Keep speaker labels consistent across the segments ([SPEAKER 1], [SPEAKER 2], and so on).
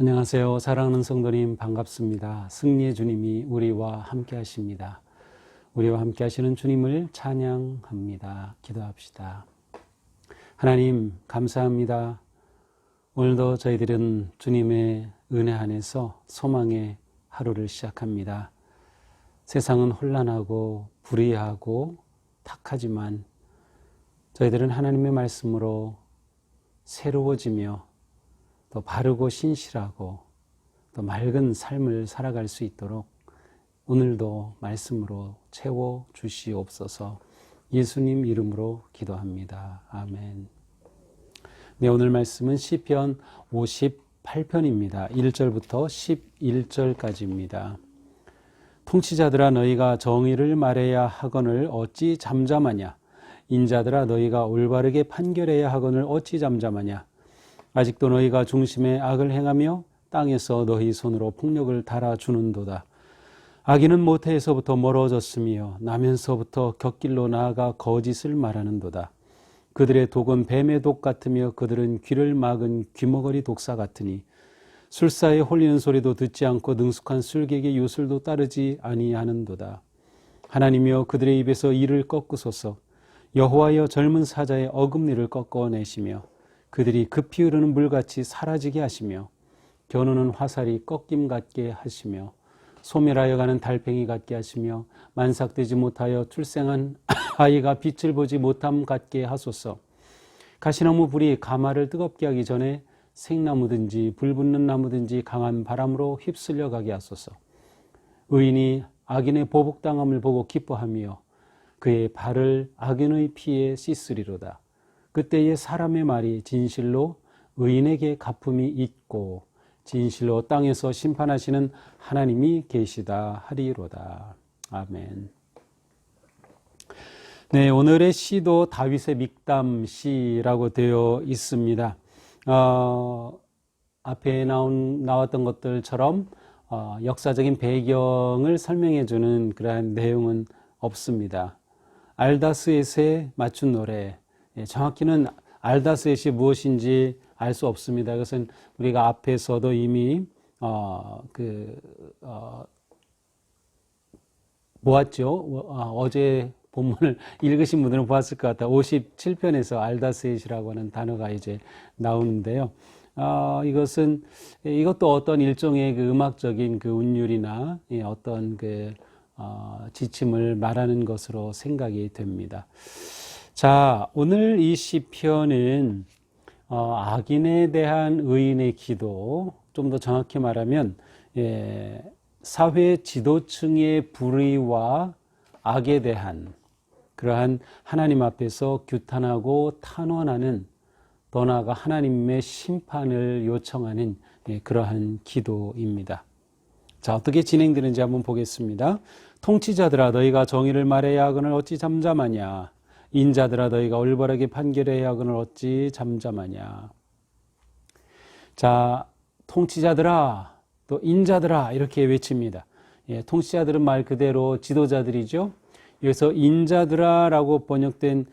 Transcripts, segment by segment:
[SPEAKER 1] 안녕하세요. 사랑하는 성도님 반갑습니다. 승리의 주님이 우리와 함께 하십니다. 우리와 함께 하시는 주님을 찬양합니다. 기도합시다. 하나님 감사합니다. 오늘도 저희들은 주님의 은혜 안에서 소망의 하루를 시작합니다. 세상은 혼란하고 불의하고 탁하지만 저희들은 하나님의 말씀으로 새로워지며 또 바르고 신실하고 또 맑은 삶을 살아갈 수 있도록 오늘도 말씀으로 채워 주시옵소서. 예수님 이름으로 기도합니다. 아멘. 네, 오늘 말씀은 시편 58편입니다. 1절부터 11절까지입니다. 통치자들아 너희가 정의를 말해야 하거늘 어찌 잠잠하냐. 인자들아 너희가 올바르게 판결해야 하거늘 어찌 잠잠하냐. 아직도 너희가 중심에 악을 행하며 땅에서 너희 손으로 폭력을 달아주는도다. 악인은 모태에서부터 멀어졌으며 나면서부터 곁길로 나아가 거짓을 말하는도다. 그들의 독은 뱀의 독 같으며 그들은 귀를 막은 귀머거리 독사 같으니 술사에 홀리는 소리도 듣지 않고 능숙한 술객의 요술도 따르지 아니하는도다. 하나님이여 그들의 입에서 이를 꺾으소서. 여호와여 젊은 사자의 어금니를 꺾어내시며 그들이 급히 흐르는 물같이 사라지게 하시며 겨누는 화살이 꺾임 같게 하시며 소멸하여 가는 달팽이 같게 하시며 만삭되지 못하여 출생한 아이가 빛을 보지 못함 같게 하소서. 가시나무 불이 가마를 뜨겁게 하기 전에 생나무든지 불붙는 나무든지 강한 바람으로 휩쓸려 가게 하소서. 의인이 악인의 보복당함을 보고 기뻐하며 그의 발을 악인의 피에 씻으리로다. 그때에 사람의 말이 진실로 의인에게 갚음이 있고 진실로 땅에서 심판하시는 하나님이 계시다 하리로다. 아멘. 네, 오늘의 시도 다윗의 믹담 시라고 되어 있습니다. 앞에 나왔던 것들처럼 역사적인 배경을 설명해 주는 그러한 내용은 없습니다. 알다스엣에 맞춘 노래, 정확히는 알다스엣이 무엇인지 알 수 없습니다. 그것은 우리가 앞에서도 이미 보았죠. 어제 본문을 읽으신 분들은 보았을 것 같아요. 57편에서 알다스엣이라고 하는 단어가 이제 나오는데요. 이것도 어떤 일종의 그 음악적인 그 운율이나 어떤 지침을 말하는 것으로 생각이 됩니다. 자, 오늘 이 시편은 악인에 대한 의인의 기도, 좀 더 정확히 말하면 사회 지도층의 불의와 악에 대한 그러한 하나님 앞에서 규탄하고 탄원하는, 더 나아가 하나님의 심판을 요청하는 그러한 기도입니다. 자, 어떻게 진행되는지 한번 보겠습니다. 통치자들아 너희가 정의를 말해야 하거늘 어찌 잠잠하냐. 인자들아 너희가 올바르게 판결해야 하거늘 어찌 잠잠하냐. 자, 통치자들아 또 인자들아 이렇게 외칩니다. 통치자들은 말 그대로 지도자들이죠. 여기서 인자들아라고 번역된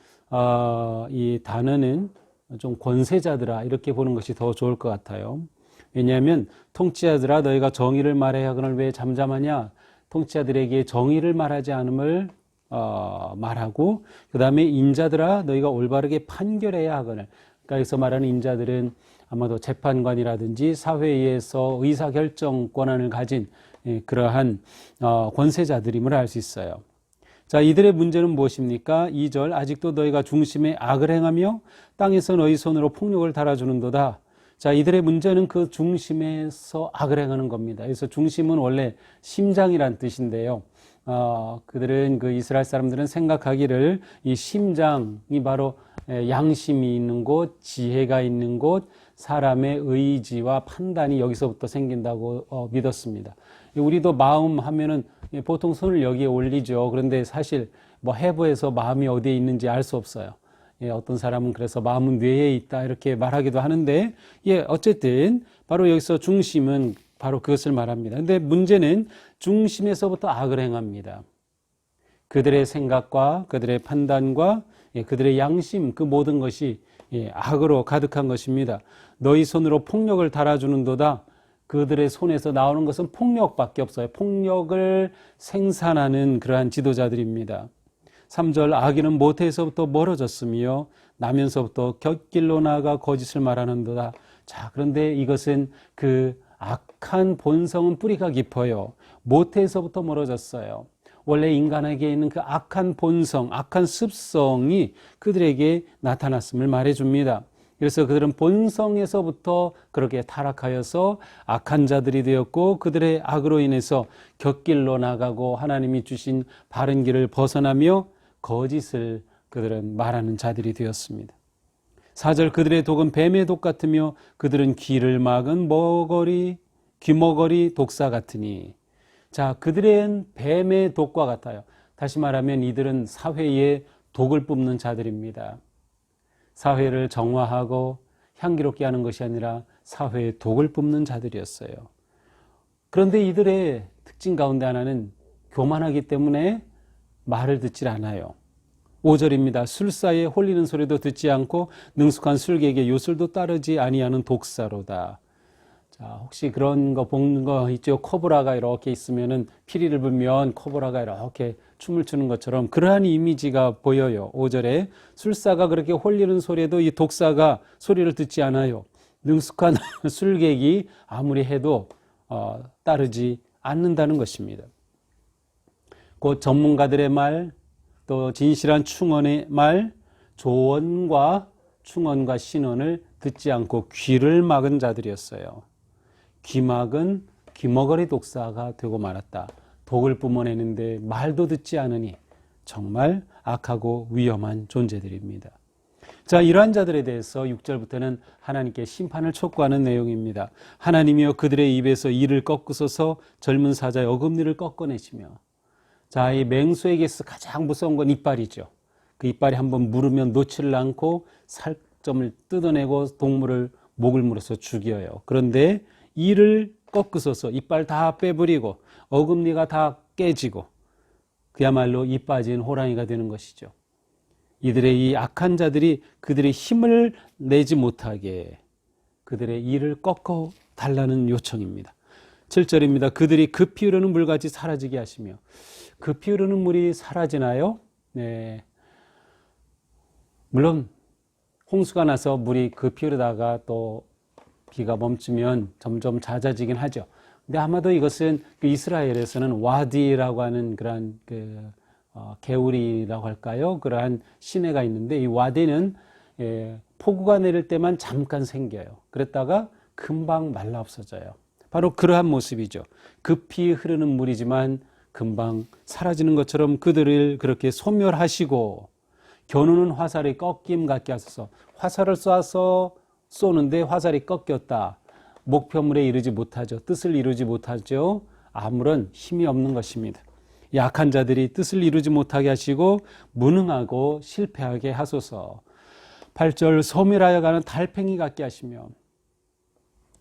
[SPEAKER 1] 이 단어는 좀 권세자들아 이렇게 보는 것이 더 좋을 것 같아요. 왜냐하면 통치자들아 너희가 정의를 말해야 하거늘 왜 잠잠하냐. 통치자들에게 정의를 말하지 않음을 말하고, 그 다음에 인자들아 너희가 올바르게 판결해야 하거늘. 그러니까 여기서 말하는 인자들은 아마도 재판관이라든지 사회에서 의사결정 권한을 가진 그러한 권세자들임을 알 수 있어요. 자, 이들의 문제는 무엇입니까? 2절 아직도 너희가 중심에 악을 행하며 땅에서 너희 손으로 폭력을 달아주는도다. 자, 이들의 문제는 그 중심에서 악을 행하는 겁니다. 그래서 중심은 원래 심장이란 뜻인데요. 그들은 그 이스라엘 사람들은 생각하기를 이 심장이 바로 양심이 있는 곳, 지혜가 있는 곳, 사람의 의지와 판단이 여기서부터 생긴다고 믿었습니다. 우리도 마음 하면은 보통 손을 여기에 올리죠. 그런데 사실 뭐 해부해서 마음이 어디에 있는지 알 수 없어요. 어떤 사람은 그래서 마음은 뇌에 있다 이렇게 말하기도 하는데, 어쨌든 바로 여기서 중심은 바로 그것을 말합니다. 근데 문제는 중심에서부터 악을 행합니다. 그들의 생각과 그들의 판단과 그들의 양심, 그 모든 것이 악으로 가득한 것입니다. 너희 손으로 폭력을 달아주는도다. 그들의 손에서 나오는 것은 폭력밖에 없어요. 폭력을 생산하는 그러한 지도자들입니다. 3절 악인은 모태에서부터 멀어졌으며 나면서부터 곁길로 나아가 거짓을 말하는도다. 자, 그런데 이것은 그 악한 본성은 뿌리가 깊어요. 모태에서부터 멀어졌어요. 원래 인간에게 있는 그 악한 본성, 악한 습성이 그들에게 나타났음을 말해줍니다. 그래서 그들은 본성에서부터 그렇게 타락하여서 악한 자들이 되었고 그들의 악으로 인해서 곁길로 나가고 하나님이 주신 바른 길을 벗어나며 거짓을 그들은 말하는 자들이 되었습니다. 4절 그들의 독은 뱀의 독 같으며 그들은 귀를 막은 귀머거리 독사 같으니. 자, 그들은 뱀의 독과 같아요. 다시 말하면 이들은 사회에 독을 뿜는 자들입니다. 사회를 정화하고 향기롭게 하는 것이 아니라 사회에 독을 뿜는 자들이었어요. 그런데 이들의 특징 가운데 하나는 교만하기 때문에 말을 듣질 않아요. 5절입니다. 술사에 홀리는 소리도 듣지 않고 능숙한 술객의 요술도 따르지 아니하는 독사로다. 자, 혹시 그런 거 본 거 있죠? 코브라가 이렇게 있으면은 피리를 불면 코브라가 이렇게 춤을 추는 것처럼 그러한 이미지가 보여요. 5절에 술사가 그렇게 홀리는 소리에도 이 독사가 소리를 듣지 않아요. 능숙한 술객이 아무리 해도 따르지 않는다는 것입니다. 곧 전문가들의 말, 또 진실한 충언의 말, 조언과 충언과 신언을 듣지 않고 귀를 막은 자들이었어요. 귀막은 귀머거리 독사가 되고 말았다. 독을 뿜어내는데 말도 듣지 않으니 정말 악하고 위험한 존재들입니다. 자, 이러한 자들에 대해서 6절부터는 하나님께 심판을 촉구하는 내용입니다. 하나님이여 그들의 입에서 이를 꺾으소서 젊은 사자의 어금니를 꺾어내시며. 자, 이 맹수에게서 가장 무서운 건 이빨이죠. 그 이빨이 한번 물으면 놓지를 않고 살점을 뜯어내고 동물을 목을 물어서 죽여요. 그런데 이를 꺾으소서, 이빨 다 빼버리고 어금니가 다 깨지고 그야말로 이 빠진 호랑이가 되는 것이죠. 이들의 이 악한 자들이 그들의 힘을 내지 못하게 그들의 이를 꺾어 달라는 요청입니다. 7절입니다. 그들이 급히 흐르는 물같이 사라지게 하시며. 급히 흐르는 물이 사라지나요? 네. 물론 홍수가 나서 물이 급히 흐르다가 또 비가 멈추면 점점 잦아지긴 하죠. 근데 아마도 이것은 그 이스라엘에서는 와디라고 하는 그러한 개울이라고 할까요? 그러한 시내가 있는데 이 와디는 폭우가 내릴 때만 잠깐 생겨요. 그랬다가 금방 말라 없어져요. 바로 그러한 모습이죠. 급히 흐르는 물이지만 금방 사라지는 것처럼 그들을 그렇게 소멸하시고 겨누는 화살이 꺾임 같게 하소서. 화살을 쏴서 쏘는데 화살이 꺾였다. 목표물에 이르지 못하죠. 뜻을 이루지 못하죠. 아무런 힘이 없는 것입니다. 약한 자들이 뜻을 이루지 못하게 하시고 무능하고 실패하게 하소서. 8절 소멸하여 가는 달팽이 같게 하시며.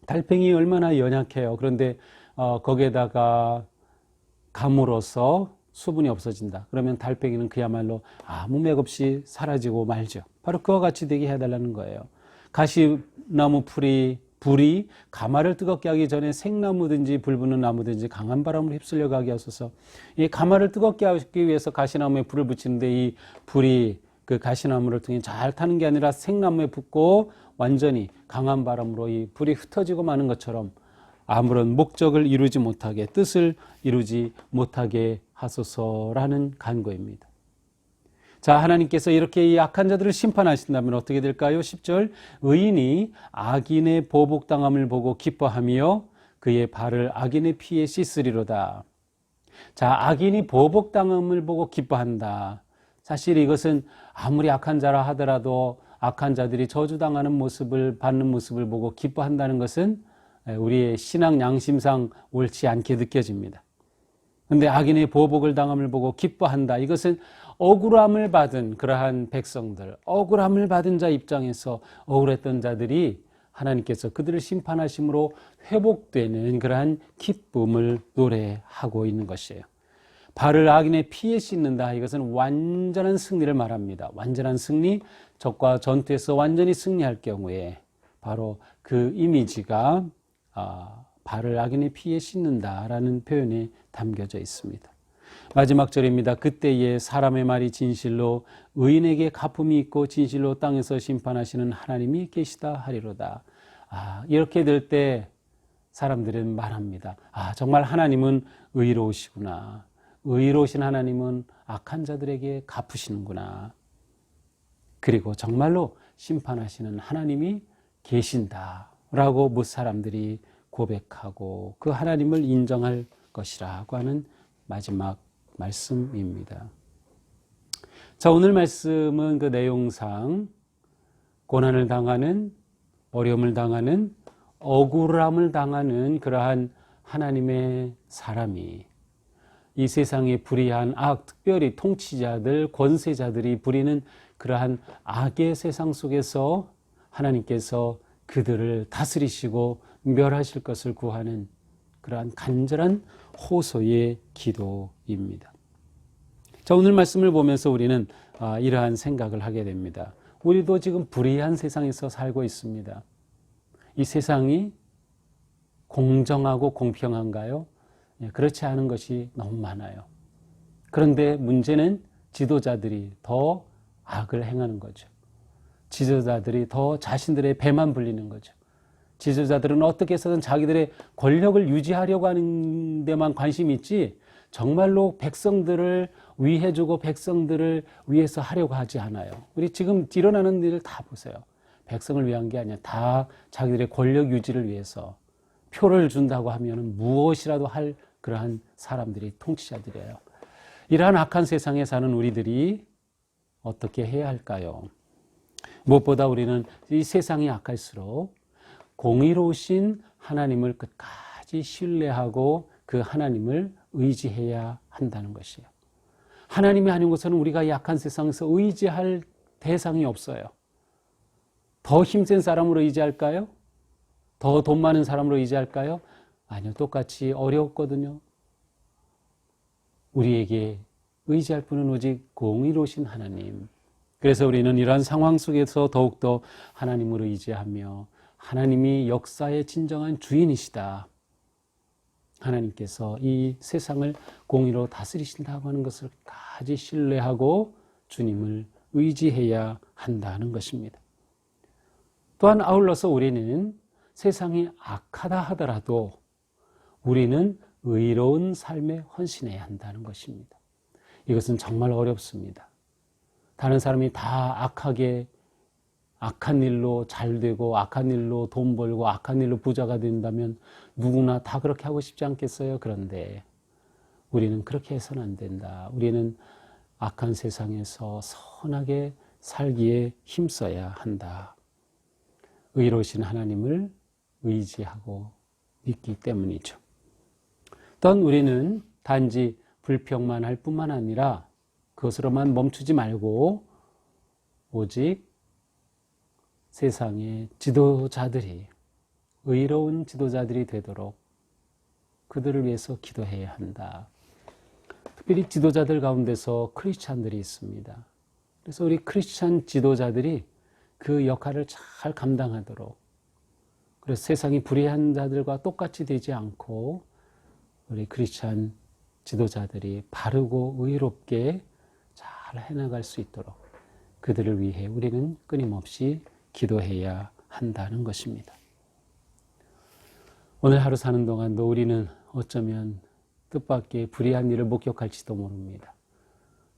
[SPEAKER 1] 달팽이 얼마나 연약해요. 그런데 거기에다가 감으로써 수분이 없어진다. 그러면 달팽이는 그야말로 아무 맥 없이 사라지고 말죠. 바로 그와 같이 되게 해달라는 거예요. 가시나무 불이 가마를 뜨겁게 하기 전에 생나무든지 불붙는 나무든지 강한 바람으로 휩쓸려 가게 하소서. 이 가마를 뜨겁게 하기 위해서 가시나무에 불을 붙이는데 이 불이 그 가시나무를 통해 잘 타는 게 아니라 생나무에 붙고 완전히 강한 바람으로 이 불이 흩어지고 마는 것처럼 아무런 목적을 이루지 못하게, 뜻을 이루지 못하게 하소서라는 간구입니다. 자, 하나님께서 이렇게 이 악한 자들을 심판하신다면 어떻게 될까요? 10절 의인이 악인의 보복당함을 보고 기뻐하며 그의 발을 악인의 피에 씻으리로다. 자, 악인이 보복당함을 보고 기뻐한다. 사실 이것은 아무리 악한 자라 하더라도 악한 자들이 저주당하는 모습을 받는 모습을 보고 기뻐한다는 것은 우리의 신앙 양심상 옳지 않게 느껴집니다. 그런데 악인의 보복을 당함을 보고 기뻐한다. 이것은 억울함을 받은 그러한 백성들, 억울함을 받은 자 입장에서 억울했던 자들이 하나님께서 그들을 심판하심으로 회복되는 그러한 기쁨을 노래하고 있는 것이에요. 발을 악인의 피에 씻는다. 이것은 완전한 승리를 말합니다. 완전한 승리, 적과 전투에서 완전히 승리할 경우에 바로 그 이미지가 발을 악인의 피에 씻는다라는 표현이 담겨져 있습니다. 마지막 절입니다. 그때에 사람의 말이 진실로 의인에게 갚음이 있고 진실로 땅에서 심판하시는 하나님이 계시다 하리로다. 이렇게 될 때 사람들은 말합니다. 정말 하나님은 의로우시구나. 의로우신 하나님은 악한 자들에게 갚으시는구나. 그리고 정말로 심판하시는 하나님이 계신다라고 못 사람들이 고백하고 그 하나님을 인정할 것이라고 하는 마지막 말씀입니다. 자, 오늘 말씀은 그 내용상 고난을 당하는, 어려움을 당하는, 억울함을 당하는 그러한 하나님의 사람이 이 세상의 불의한 악, 특별히 통치자들, 권세자들이 부리는 그러한 악의 세상 속에서 하나님께서 그들을 다스리시고 멸하실 것을 구하는 그러한 간절한 호소의 기도입니다. 자, 오늘 말씀을 보면서 우리는 이러한 생각을 하게 됩니다. 우리도 지금 불의한 세상에서 살고 있습니다. 이 세상이 공정하고 공평한가요? 그렇지 않은 것이 너무 많아요. 그런데 문제는 지도자들이 더 악을 행하는 거죠. 지도자들이 더 자신들의 배만 불리는 거죠. 지도자들은 어떻게 해서든 자기들의 권력을 유지하려고 하는 데만 관심이 있지 정말로 백성들을 위해주고 백성들을 위해서 하려고 하지 않아요. 우리 지금 일어나는 일을 다 보세요. 백성을 위한 게 아니라 다 자기들의 권력 유지를 위해서 표를 준다고 하면 무엇이라도 할 그러한 사람들이 통치자들이에요. 이러한 악한 세상에 사는 우리들이 어떻게 해야 할까요? 무엇보다 우리는 이 세상이 악할수록 공의로우신 하나님을 끝까지 신뢰하고 그 하나님을 의지해야 한다는 것이에요. 하나님이 아닌 것은 우리가 약한 세상에서 의지할 대상이 없어요. 더 힘센 사람으로 의지할까요? 더 돈 많은 사람으로 의지할까요? 아니요, 똑같이 어렵거든요. 우리에게 의지할 분은 오직 공의로우신 하나님. 그래서 우리는 이러한 상황 속에서 더욱더 하나님을 의지하며 하나님이 역사의 진정한 주인이시다. 하나님께서 이 세상을 공의로 다스리신다고 하는 것을 까지 신뢰하고 주님을 의지해야 한다는 것입니다. 또한 아울러서 우리는 세상이 악하다 하더라도 우리는 의로운 삶에 헌신해야 한다는 것입니다. 이것은 정말 어렵습니다. 다른 사람이 다 악한 일로 잘 되고 악한 일로 돈 벌고 악한 일로 부자가 된다면 누구나 다 그렇게 하고 싶지 않겠어요? 그런데 우리는 그렇게 해서는 안 된다. 우리는 악한 세상에서 선하게 살기에 힘써야 한다. 의로우신 하나님을 의지하고 믿기 때문이죠. 또한 우리는 단지 불평만 할 뿐만 아니라 그것으로만 멈추지 말고 오직 세상의 지도자들이 의로운 지도자들이 되도록 그들을 위해서 기도해야 한다. 특별히 지도자들 가운데서 크리스찬들이 있습니다. 그래서 우리 크리스찬 지도자들이 그 역할을 잘 감당하도록, 그래서 세상이 불의한 자들과 똑같이 되지 않고 우리 크리스찬 지도자들이 바르고 의롭게 잘 해나갈 수 있도록 그들을 위해 우리는 끊임없이 기도해야 한다는 것입니다. 오늘 하루 사는 동안도 우리는 어쩌면 뜻밖의 불의한 일을 목격할지도 모릅니다.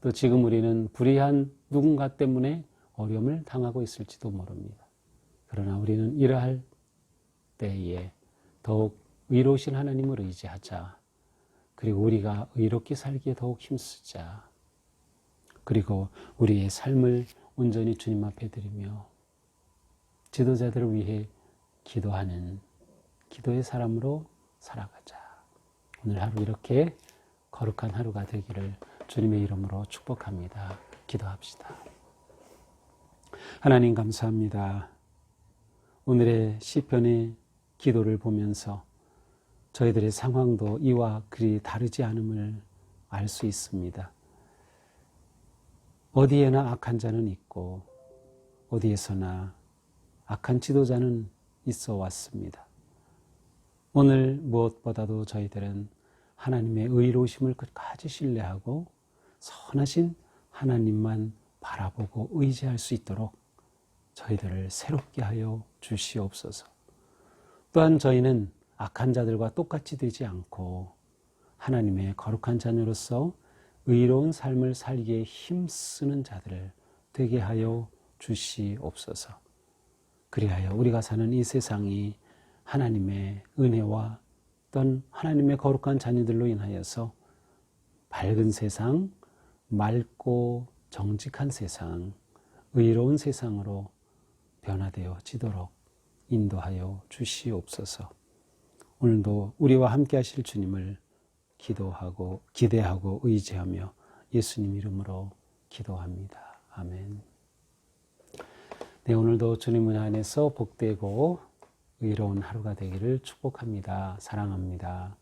[SPEAKER 1] 또 지금 우리는 불의한 누군가 때문에 어려움을 당하고 있을지도 모릅니다. 그러나 우리는 이러할 때에 더욱 의로우신 하나님을 의지하자. 그리고 우리가 의롭게 살기에 더욱 힘쓰자. 그리고 우리의 삶을 온전히 주님 앞에 드리며 지도자들을 위해 기도하는 기도의 사람으로 살아가자. 오늘 하루 이렇게 거룩한 하루가 되기를 주님의 이름으로 축복합니다. 기도합시다. 하나님 감사합니다. 오늘의 시편의 기도를 보면서 저희들의 상황도 이와 그리 다르지 않음을 알 수 있습니다. 어디에나 악한 자는 있고 어디에서나 악한 지도자는 있어 왔습니다. 오늘 무엇보다도 저희들은 하나님의 의로우심을 끝까지 신뢰하고 선하신 하나님만 바라보고 의지할 수 있도록 저희들을 새롭게 하여 주시옵소서. 또한 저희는 악한 자들과 똑같이 되지 않고 하나님의 거룩한 자녀로서 의로운 삶을 살기에 힘쓰는 자들을 되게 하여 주시옵소서. 그리하여 우리가 사는 이 세상이 하나님의 은혜와 어떤 하나님의 거룩한 자녀들로 인하여서 밝은 세상, 맑고 정직한 세상, 의로운 세상으로 변화되어지도록 인도하여 주시옵소서. 오늘도 우리와 함께 하실 주님을 기도하고 기대하고 의지하며 예수님 이름으로 기도합니다. 아멘. 네, 오늘도 주님 은혜 안에서 복되고 의로운 하루가 되기를 축복합니다. 사랑합니다.